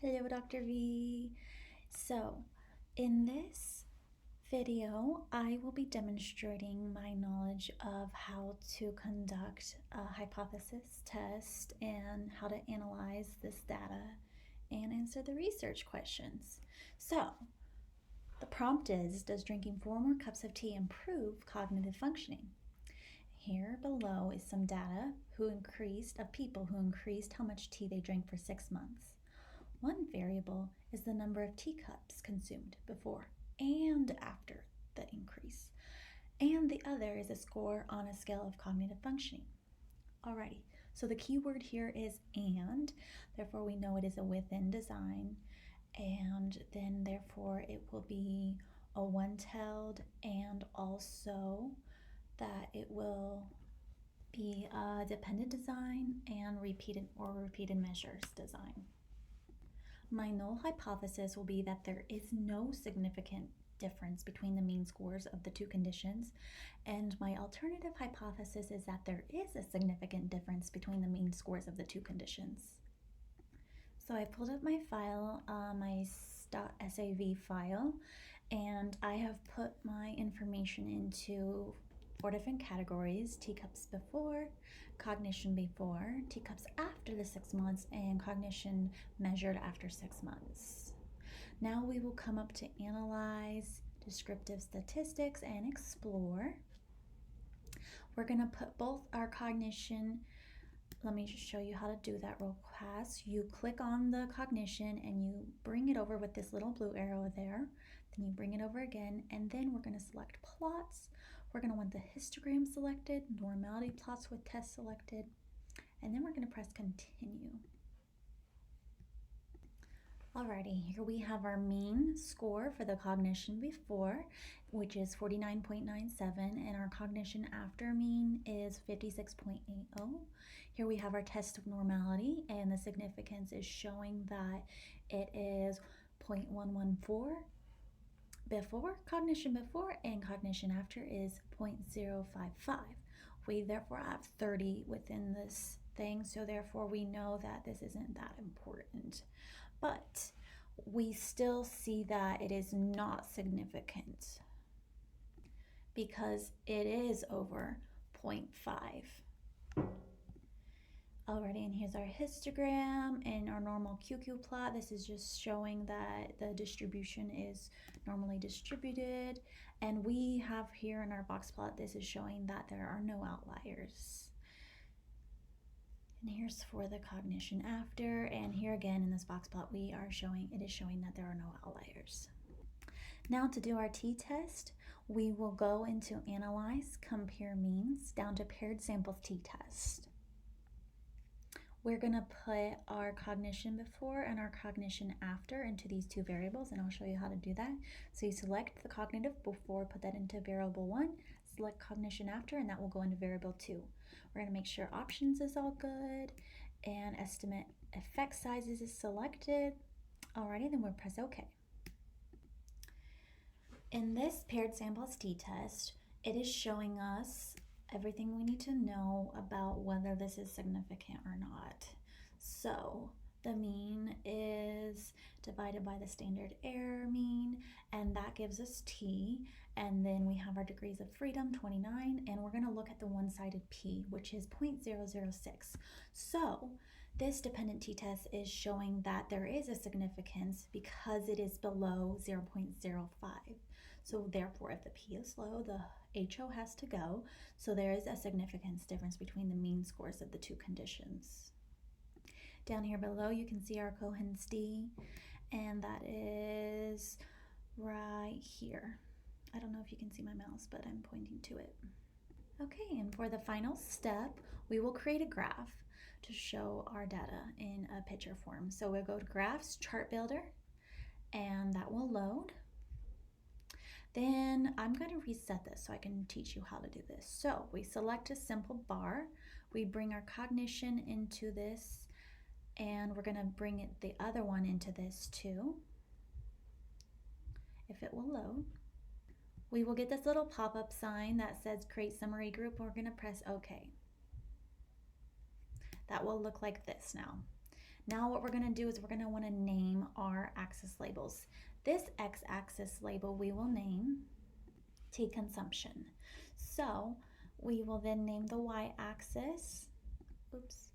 Hello, Dr. V. So, in this video, I will be demonstrating my knowledge of how to conduct a hypothesis test and how to analyze this data and answer the research questions. So, the prompt is, does drinking 4 more cups of tea improve cognitive functioning? Here below is some data of people who increased how much tea they drank for 6 months. One variable is the number of teacups consumed before and after the increase, and the other is a score on a scale of cognitive functioning. Alrighty, so the key word here is and, therefore we know it is a within design, and then therefore it will be a one-tailed, and also that it will be a dependent design and repeated measures design. My null hypothesis will be that there is no significant difference between the mean scores of the two conditions, and my alternative hypothesis is that there is a significant difference between the mean scores of the two conditions. So I pulled up my file, my .sav file, and I have put my information into 4 different categories: teacups before, cognition before, teacups after the 6 months, and cognition measured after 6 months. Now we will come up to analyze descriptive statistics and explore. We're going to put both our cognition. Let me just show you how to do that real fast. You click on the cognition and you bring it over with this little blue arrow there. Then you bring it over again, and then we're going to select plots. We're going to want the histogram selected, normality plots with test selected, and then we're going to press continue. Alrighty, here we have our mean score for the cognition before, which is 49.97, and our cognition after mean is 56.80. Here we have our test of normality, and the significance is showing that it is 0.114 before, cognition before, and cognition after is 0.055. We therefore have 30 within this thing, so therefore we know that this isn't that important. But we still see that it is not significant because it is over 0.5. Alrighty, and here's our histogram and our normal QQ plot. This is just showing that the distribution is normally distributed. And we have here in our box plot, this is showing that there are no outliers. And here's for the cognition after, and here again in this box plot it is showing that there are no outliers. Now to do our t-test, we will go into Analyze, Compare Means, down to Paired Samples t-test. We're going to put our cognition before and our cognition after into these two variables, and I'll show you how to do that. So you select the cognitive before, put that into variable 1, select cognition after, and that will go into variable 2. We're going to make sure options is all good and estimate effect sizes is selected. Alrighty, then we'll press OK. In this paired samples t-test, it is showing us everything we need to know about whether this is significant or not. So the mean is divided by the standard error mean, and that gives us t, and then we have our degrees of freedom, 29, and we're going to look at the one-sided p, which is 0.006. So this dependent t-test is showing that there is a significance because it is below 0.05. So therefore, if the p is low, the HO has to go. So there is a significance difference between the mean scores of the two conditions. Down here below, you can see our Cohen's d, and that is right here. I don't know if you can see my mouse, but I'm pointing to it. Okay, and for the final step, we will create a graph to show our data in a picture form. So we'll go to Graphs, Chart Builder, and that will load. Then I'm going to reset this so I can teach you how to do this. So we select a simple bar, we bring our cognition into this, and we're going to bring the other one into this too, if it will load. We will get this little pop-up sign that says Create Summary Group, and we're going to press OK. That will look like this now. Now what we're going to do is we're going to want to name our axis labels. This x-axis label we will name tea consumption. So we will then name the y-axis. Oops.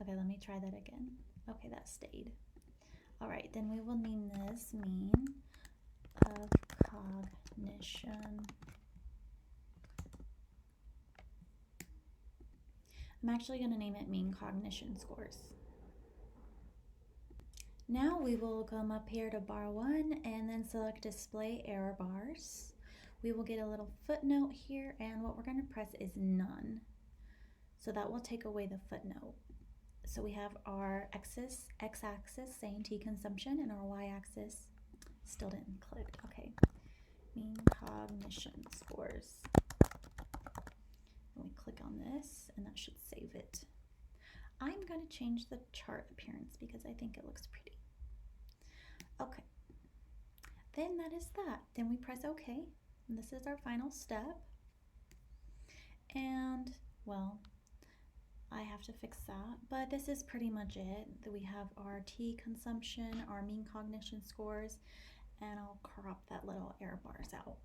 Okay, let me try that again. Okay, that stayed. All right, then we will name this mean of cognition. I'm actually going to name it mean cognition scores. Now we will come up here to bar 1 and then select display error bars. We will get a little footnote here, and what we're going to press is none. So that will take away the footnote. So we have our x-axis saying tea consumption, and our y-axis still didn't click. Okay, mean cognition scores. And we click on this, and that should save it. I'm going to change the chart appearance because I think it looks pretty. Okay, then that is that. Then we press OK, and this is our final step. And, well, I have to fix that, but this is pretty much it. We have our tea consumption, our mean cognition scores, and I'll crop that little error bars out.